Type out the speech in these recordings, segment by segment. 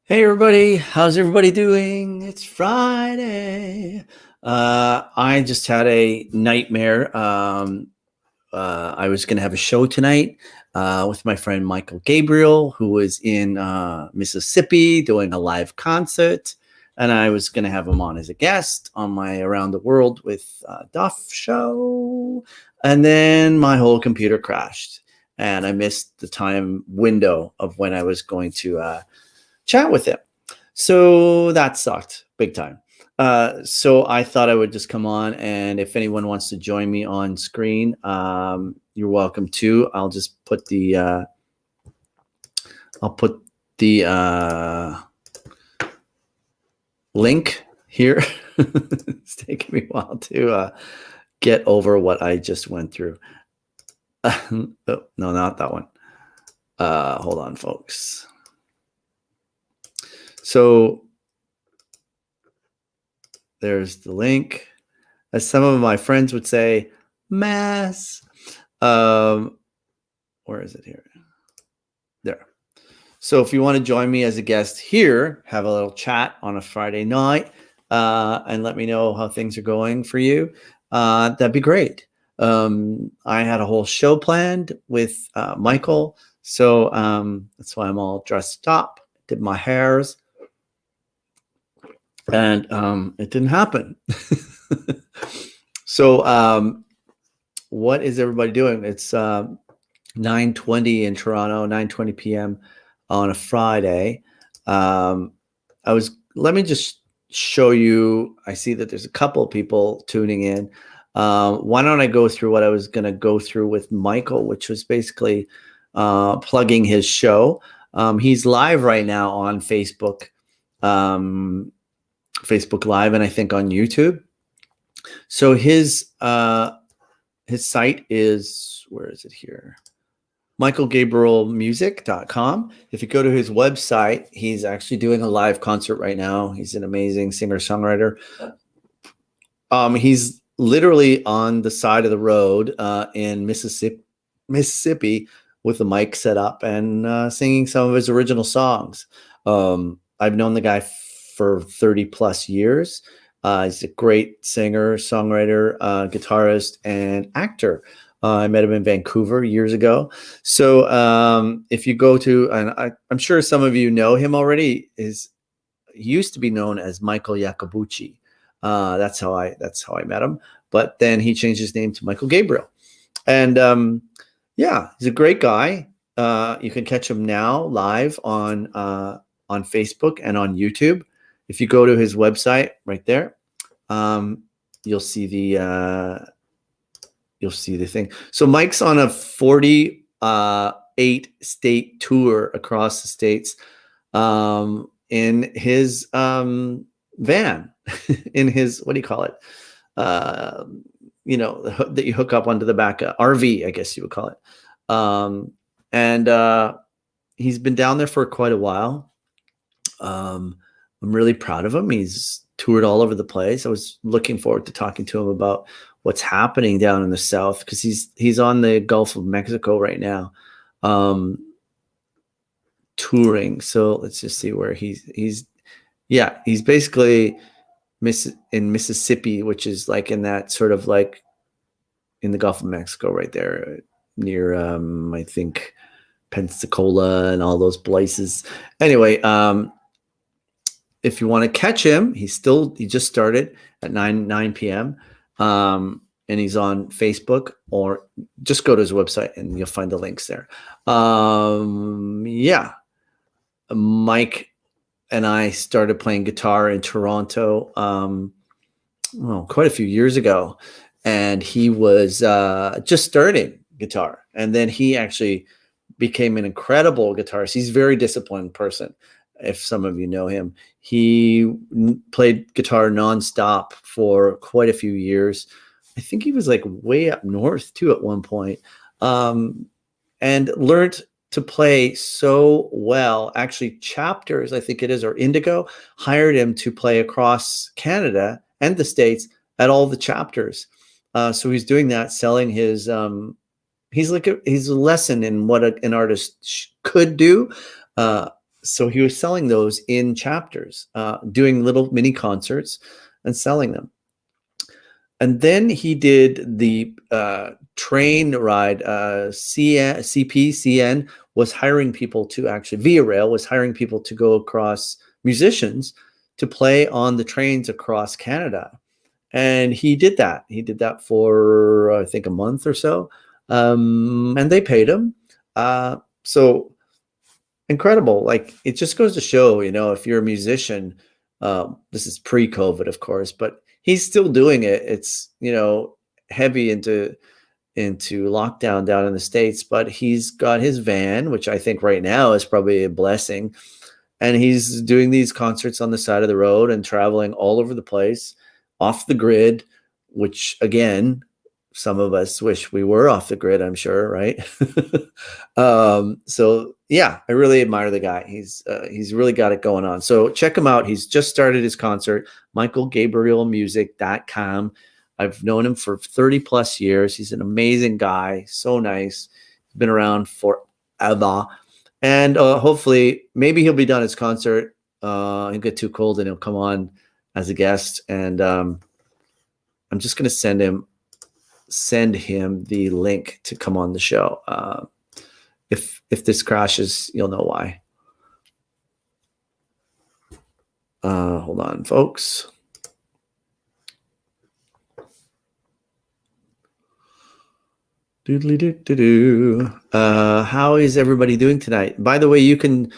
Hey everybody, how's everybody doing? It's Friday. I just had a nightmare. I was going to have a show tonight with my friend Michael Gabriel, who was in Mississippi doing a live concert. And I was going to have him on as a guest on my Around the World with Duff show. And then my whole computer crashed and I missed the time window of when I was going to chat with him. So that sucked big time. So I thought I would just come on, and if anyone wants to join me on screen, you're welcome to. I'll just put the link here. It's taking me a while to get over what I just went through. Oh, no, not that one. Hold on, folks. So there's the link. As some of my friends would say, mass. Where is it here? There. So if you want to join me as a guest here, have a little chat on a Friday night, and let me know how things are going for you, that'd be great. I had a whole show planned with Michael, so that's why I'm all dressed up, did my hairs, and it didn't happen. So what is everybody doing? It's 9:20 in Toronto, 9:20 p.m. on a Friday. Let me just show you. I see that there's a couple of people tuning in. Why don't I go through what I was going to go through with Michael, which was basically plugging his show. He's live right now on Facebook. Facebook Live, and I think on YouTube. So his site is, where is it here? michaelgabrielmusic.com. If you go to his website, he's actually doing a live concert right now. He's an amazing singer-songwriter. He's literally on the side of the road in Mississippi with the mic set up and singing some of his original songs. I've known the guy for 30 plus years. He's a great singer, songwriter, guitarist, and actor. I met him in Vancouver years ago. So if you go to, and I'm sure some of you know him already, he used to be known as Michael Iacobucci. That's how I met him. But then he changed his name to Michael Gabriel. And yeah, he's a great guy. You can catch him now live on Facebook and on YouTube. If you go to his website right there, you'll see the thing. So Mike's on a 48 state tour across the states in his van, in his, what do you call it? That you hook up onto the back, RV, I guess you would call it. And he's been down there for quite a while. I'm really proud of him. He's toured all over the place. I was looking forward to talking to him about what's happening down in the South, because he's on the Gulf of Mexico right now, touring. So let's just see where he's basically in Mississippi, which is like in that sort of like in the Gulf of Mexico right there near I think Pensacola and all those places. Anyway, if you want to catch him, he just started at 9 p.m. And he's on Facebook, or just go to his website and you'll find the links there. Yeah. Mike and I started playing guitar in Toronto quite a few years ago. And he was just starting guitar. And then he actually became an incredible guitarist. He's a very disciplined person. If some of you know him, he played guitar nonstop for quite a few years. I think he was like way up north too at one point, and learned to play so well. Actually, Chapters, I think it is, or Indigo, hired him to play across Canada and the States at all the chapters. So he's doing that, selling his. He's a lesson in what an artist could do. So he was selling those in chapters, doing little mini concerts and selling them. And then he did the train ride. CPCN was hiring people to actually, Via Rail was hiring people to go across, musicians to play on the trains across Canada. And he did that. He did that for, I think, a month or so. And they paid him. So incredible. Like, it just goes to show, if you're a musician, this is pre-COVID, of course, but he's still doing it. It's, heavy into lockdown down in the States, but he's got his van, which I think right now is probably a blessing. And he's doing these concerts on the side of the road and traveling all over the place, off the grid, which again, some of us wish we were off the grid, I'm sure, right? So yeah, I really admire the guy. He's really got it going on. So check him out. He's just started his concert, michaelgabrielmusic.com. I've known him for 30 plus years. He's an amazing guy. So nice. He's been around forever. And hopefully, maybe he'll be done his concert. He'll get too cold and he'll come on as a guest. And I'm just going to send him the link to come on the show. If this crashes, you'll know why. Hold on, folks. Doodly doo doo doo. How is everybody doing tonight? By the way, you can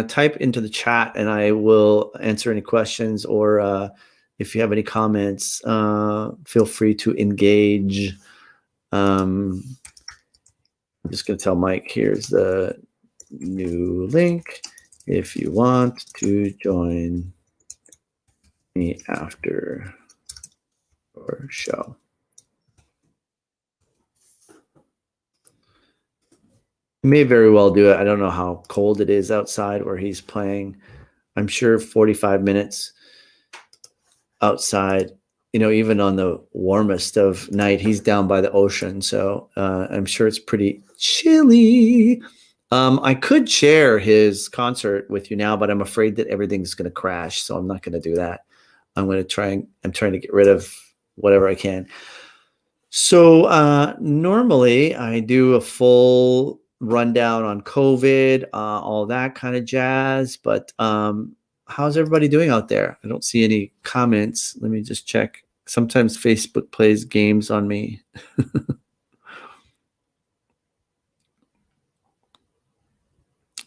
type into the chat and I will answer any questions, or if you have any comments, feel free to engage. I'm just going to tell Mike, here's the new link if you want to join me after your show. He may very well do it. I don't know how cold it is outside where he's playing. I'm sure 45 minutes outside, even on the warmest of night, he's down by the ocean. So I'm sure it's pretty chilly. I could share his concert with you now, but I'm afraid that everything's going to crash. So I'm not going to do that. I'm trying to get rid of whatever I can. So normally I do a full rundown on COVID, all that kind of jazz. But how's everybody doing out there? I don't see any comments. Let me just check. Sometimes Facebook plays games on me.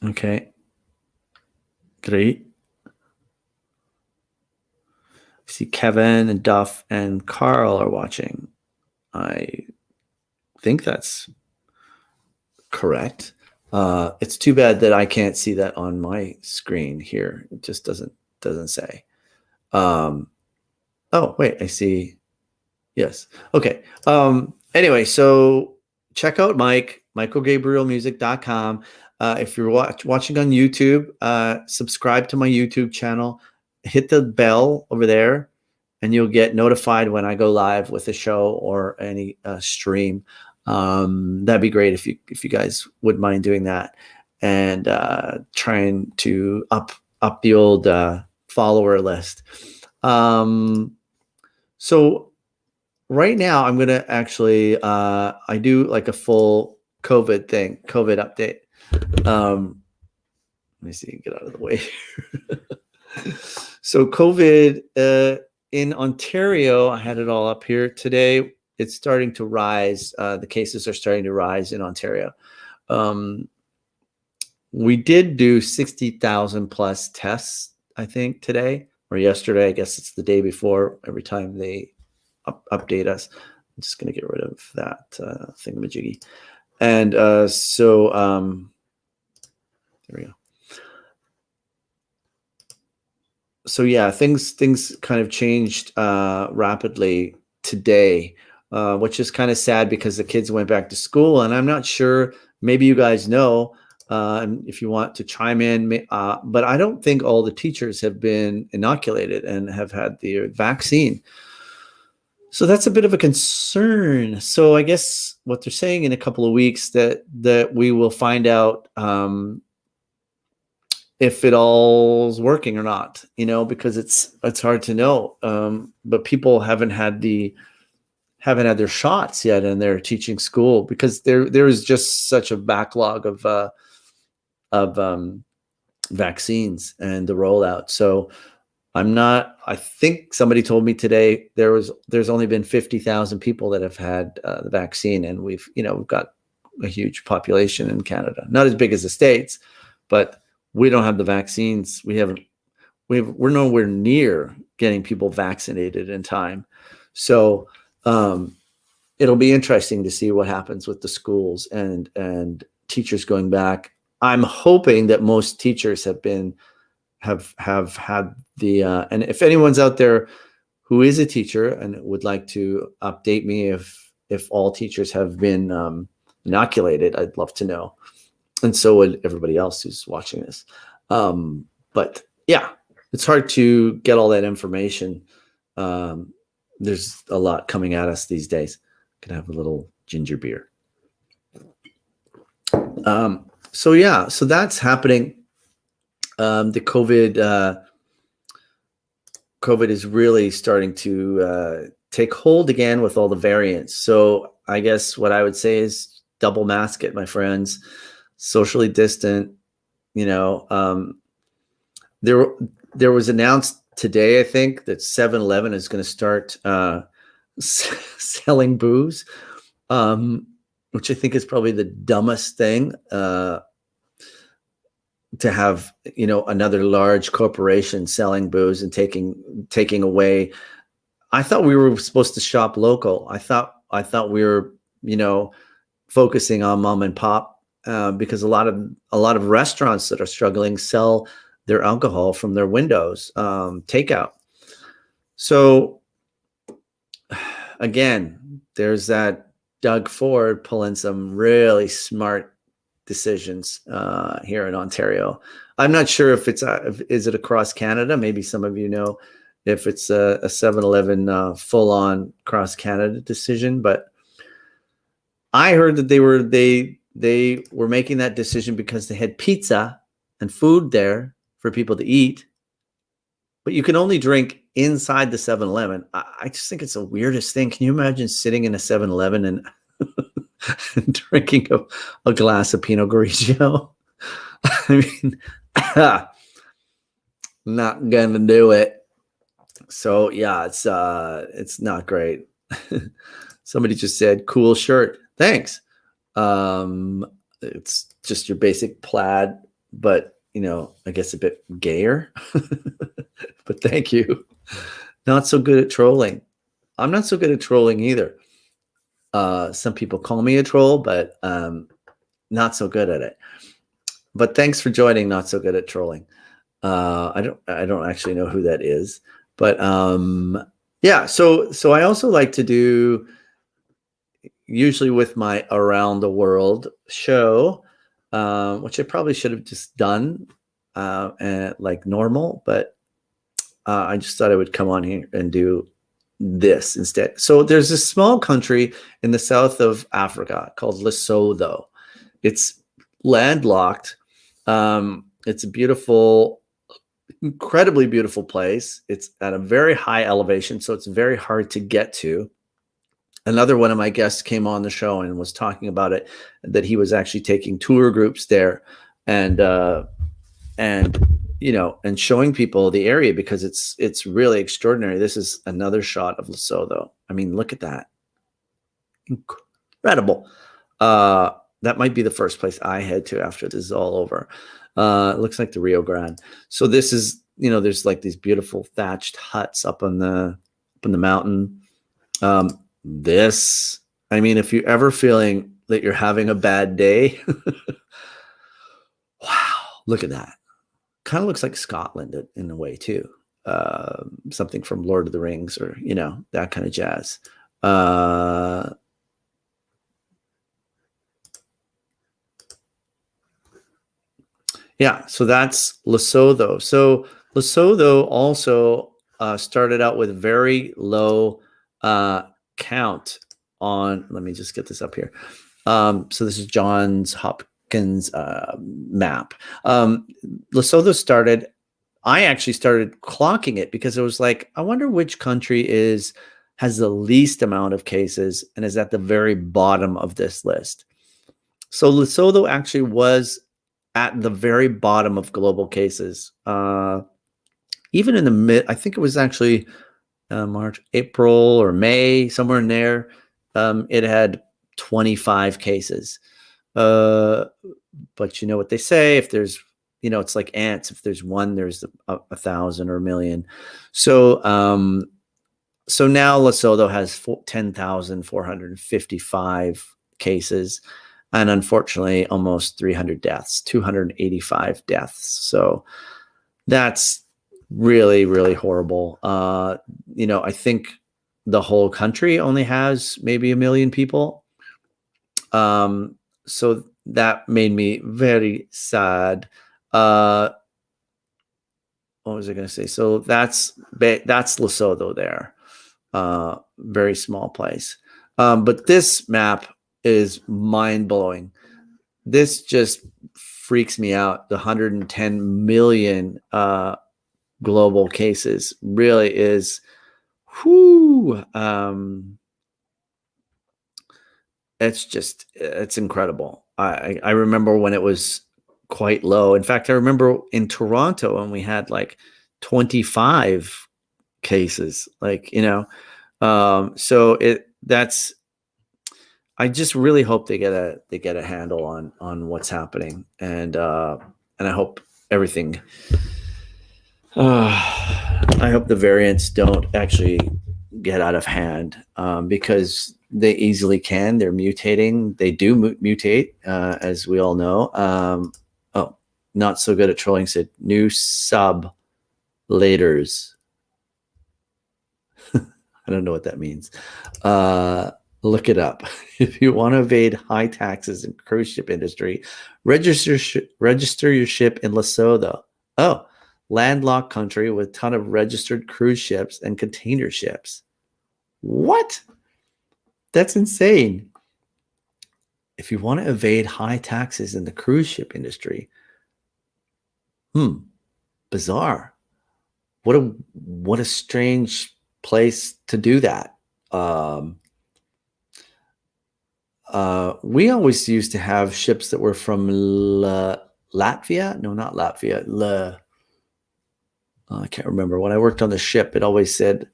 Okay. Great. I see Kevin and Duff and Carl are watching. I think that's correct. It's too bad that I can't see that on my screen here. It just doesn't say. Oh, wait, I see. Yes. Okay. Anyway, so check out michaelgabrielmusic.com. If you're watching on YouTube, subscribe to my YouTube channel, hit the bell over there, and you'll get notified when I go live with a show or any stream. That'd be great if you guys would mind doing that, and trying to up the old follower list. So right now I'm going to actually, I do like a full COVID update. Let me see, get out of the way. So COVID in Ontario, I had it all up here today. It's starting to rise. The cases are starting to rise in Ontario. We did do 60,000 plus tests, I think, today or yesterday. I guess it's the day before. Every time they update us, I'm just going to get rid of that thingamajiggy. And so there we go. So yeah, things kind of changed rapidly today, which is kind of sad because the kids went back to school, and I'm not sure. Maybe you guys know, if you want to chime in, but I don't think all the teachers have been inoculated and have had the vaccine. So that's a bit of a concern. So I guess what they're saying in a couple of weeks that we will find out if it all's working or not, because it's hard to know. But people haven't had their shots yet, and they're teaching school because there is just such a backlog of vaccines and the rollout. So I think somebody told me today there's only been 50,000 people that have had the vaccine, and we've got a huge population in Canada, not as big as the States, but we don't have the vaccines. We're nowhere near getting people vaccinated in time. So it'll be interesting to see what happens with the schools and teachers going back. I'm hoping that most teachers have had the and if anyone's out there who is a teacher and would like to update me if all teachers have been inoculated, I'd love to know, and so would everybody else who's watching this. But yeah, it's hard to get all that information. There's a lot coming at us these days. Could have a little ginger beer. So yeah, so that's happening. The COVID is really starting to take hold again with all the variants. So I guess what I would say is double mask it, my friends. Socially distant. There was announced today, I think, that 7-Eleven is going to start selling booze, which I think is probably the dumbest thing to have, another large corporation selling booze and taking away. I thought we were supposed to shop local. I thought we were, focusing on mom and pop because a lot of restaurants that are struggling sell their alcohol from their windows, takeout. So again, there's that Doug Ford pulling some really smart decisions here in Ontario. I'm not sure if is it across Canada. Maybe some of you know if it's a 7-Eleven full-on cross Canada decision, but I heard that they were making that decision because they had pizza and food there for people to eat, but you can only drink inside the 7-Eleven. I just think it's the weirdest thing. Can you imagine sitting in a 7-Eleven and drinking a glass of Pinot Grigio? I mean, not gonna do it. So yeah, it's not great. Somebody just said, "Cool shirt, thanks." It's just your basic plaid, but I guess a bit gayer. But thank you. Not so good at trolling. I'm not so good at trolling either. Some people call me a troll, but not so good at it. But thanks for joining Not So Good at Trolling. I don't actually know who that is, but yeah. So I also like to do, usually with my Around the World show, which I probably should have just done like normal, but I just thought I would come on here and do this instead. So there's a small country in the south of Africa called Lesotho. It's landlocked. It's a beautiful, incredibly beautiful place. It's at a very high elevation, so it's very hard to get to. Another one of my guests came on the show and was talking about it, that he was actually taking tour groups there and showing people the area because it's really extraordinary. This is another shot of Lesotho. I mean, look at that. Incredible. That might be the first place I head to after this is all over. It looks like the Rio Grande. So this is, there's like these beautiful thatched huts up on the mountain. If you're ever feeling that you're having a bad day, wow, look at that. Kind of looks like Scotland in a way too. Something from Lord of the Rings or, that kind of jazz. Yeah, so that's Lesotho. So Lesotho also started out with very low count on, let me just get this up here. So this is Johns map. Lesotho started. I actually started clocking it because it was like, I wonder which country has the least amount of cases and is at the very bottom of this list. So Lesotho actually was at the very bottom of global cases. Even in the mid, I think it was actually March, April, or May, somewhere in there. It had 25 cases. But you know what they say, if there's, it's like ants. If there's one, there's 1,000 or 1,000,000. So now Lesotho has 10,455 cases, and unfortunately, almost 300 deaths, 285 deaths. So that's really, really horrible. I think the whole country only has maybe 1 million people. So that made me very sad. What was I going to say? So that's Lesotho there. Very small place. But this map is mind blowing. This just freaks me out. The 110 million global cases really is, it's incredible. I remember when it was quite low. In fact, I remember in Toronto when we had like 25 cases, I just really hope they get a handle on what's happening, and I hope everything. I hope the variants don't actually get out of hand, because they easily can. They're mutating. They do mutate, as we all know. Not so good at trolling said new sub laters. I don't know what that means. Look it up. If you want to evade high taxes in cruise ship industry, register your ship in Lesotho. Oh, landlocked country with a ton of registered cruise ships and container ships. What? That's insane. If you want to evade high taxes in the cruise ship industry, bizarre. What a strange place to do that. We always used to have ships that were from Latvia. No, not Latvia. I can't remember. When I worked on the ship, it always said,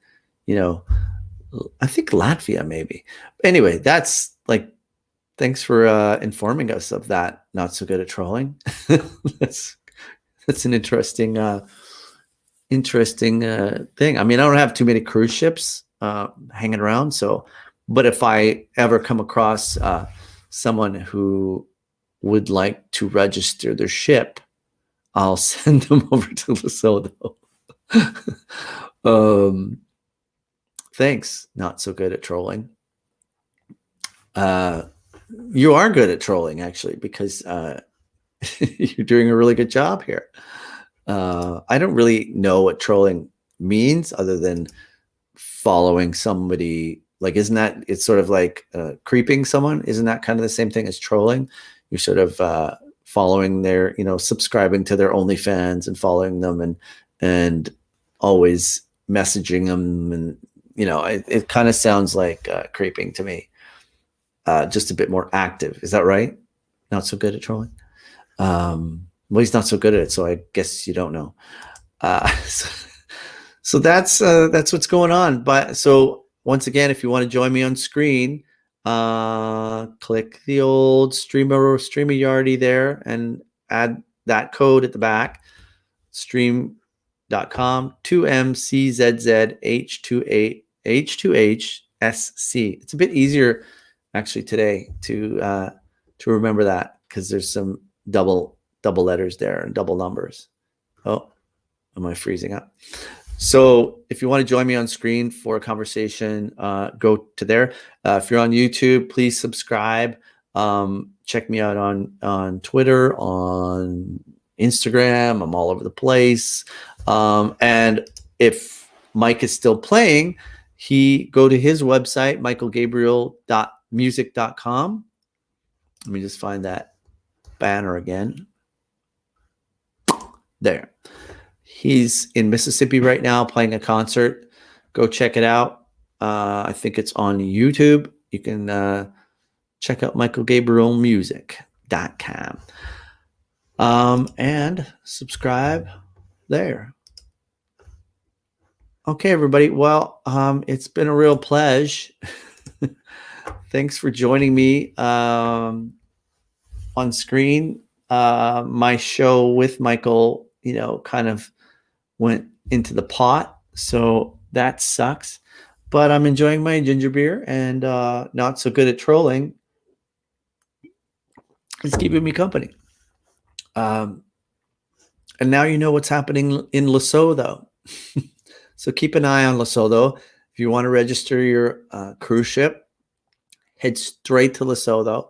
I think Latvia maybe. Anyway, that's like, thanks for informing us of that. Not so good at trolling. That's an interesting thing. I mean, I don't have too many cruise ships hanging around. But if I ever come across someone who would like to register their ship, I'll send them over to Lesotho. Thanks. Not so good at trolling. You are good at trolling, actually, because you're doing a really good job here. I don't really know what trolling means other than following somebody. Like, it's sort of like creeping someone? Isn't that kind of the same thing as trolling? You're sort of following their, subscribing to their OnlyFans and following them and always messaging them. And, it kind of sounds like creeping to me. Just a bit more active. Is that right? Not so good at trolling? Well, he's not so good at it, so I guess you don't know. So that's what's going on. But so once again, if you want to join me on screen, click the old StreamYardy there and add that code at the back, stream.com 2MCZZH2HSC. It's a bit easier actually today to remember that, because there's some double letters there and double numbers. Oh, am I freezing up? So if you want to join me on screen for a conversation, go to there. If you're on YouTube, please subscribe. Check me out on Twitter, on Instagram. I'm all over the place. And if Mike is still playing, go to his website, michaelgabriel.music.com. Let me just find that banner again. There. He's in Mississippi right now playing a concert. Go check it out. I think it's on YouTube. You can check out michaelgabrielmusic.com. And subscribe there. Okay, everybody. Well, it's been a real pleasure. Thanks for joining me on screen. My show with Michael, kind of went into the pot, so that sucks. But I'm enjoying my ginger beer, and not so good at trolling. It's keeping me company. And now you know what's happening in Lesotho. So keep an eye on Lesotho. If you want to register your cruise ship, head straight to Lesotho.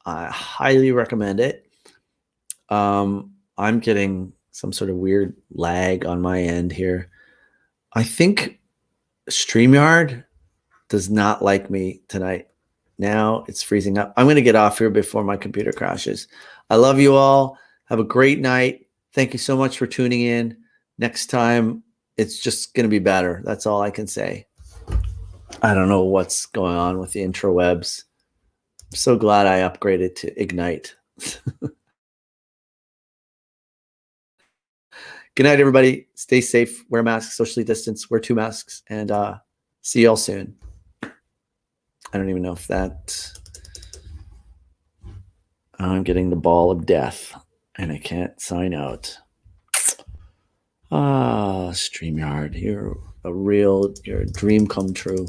I highly recommend it. I'm getting some sort of weird lag on my end here. I think StreamYard does not like me tonight. Now it's freezing up. I'm going to get off here before my computer crashes. I love you all. Have a great night. Thank you so much for tuning in. Next time, it's just going to be better. That's all I can say. I don't know what's going on with the intrawebs. I'm so glad I upgraded to Ignite. Good night, everybody. Stay safe. Wear masks, socially distance, wear 2 masks, and see y'all soon. I don't even know if that... I'm getting the ball of death, and I can't sign out. StreamYard, you're a dream come true.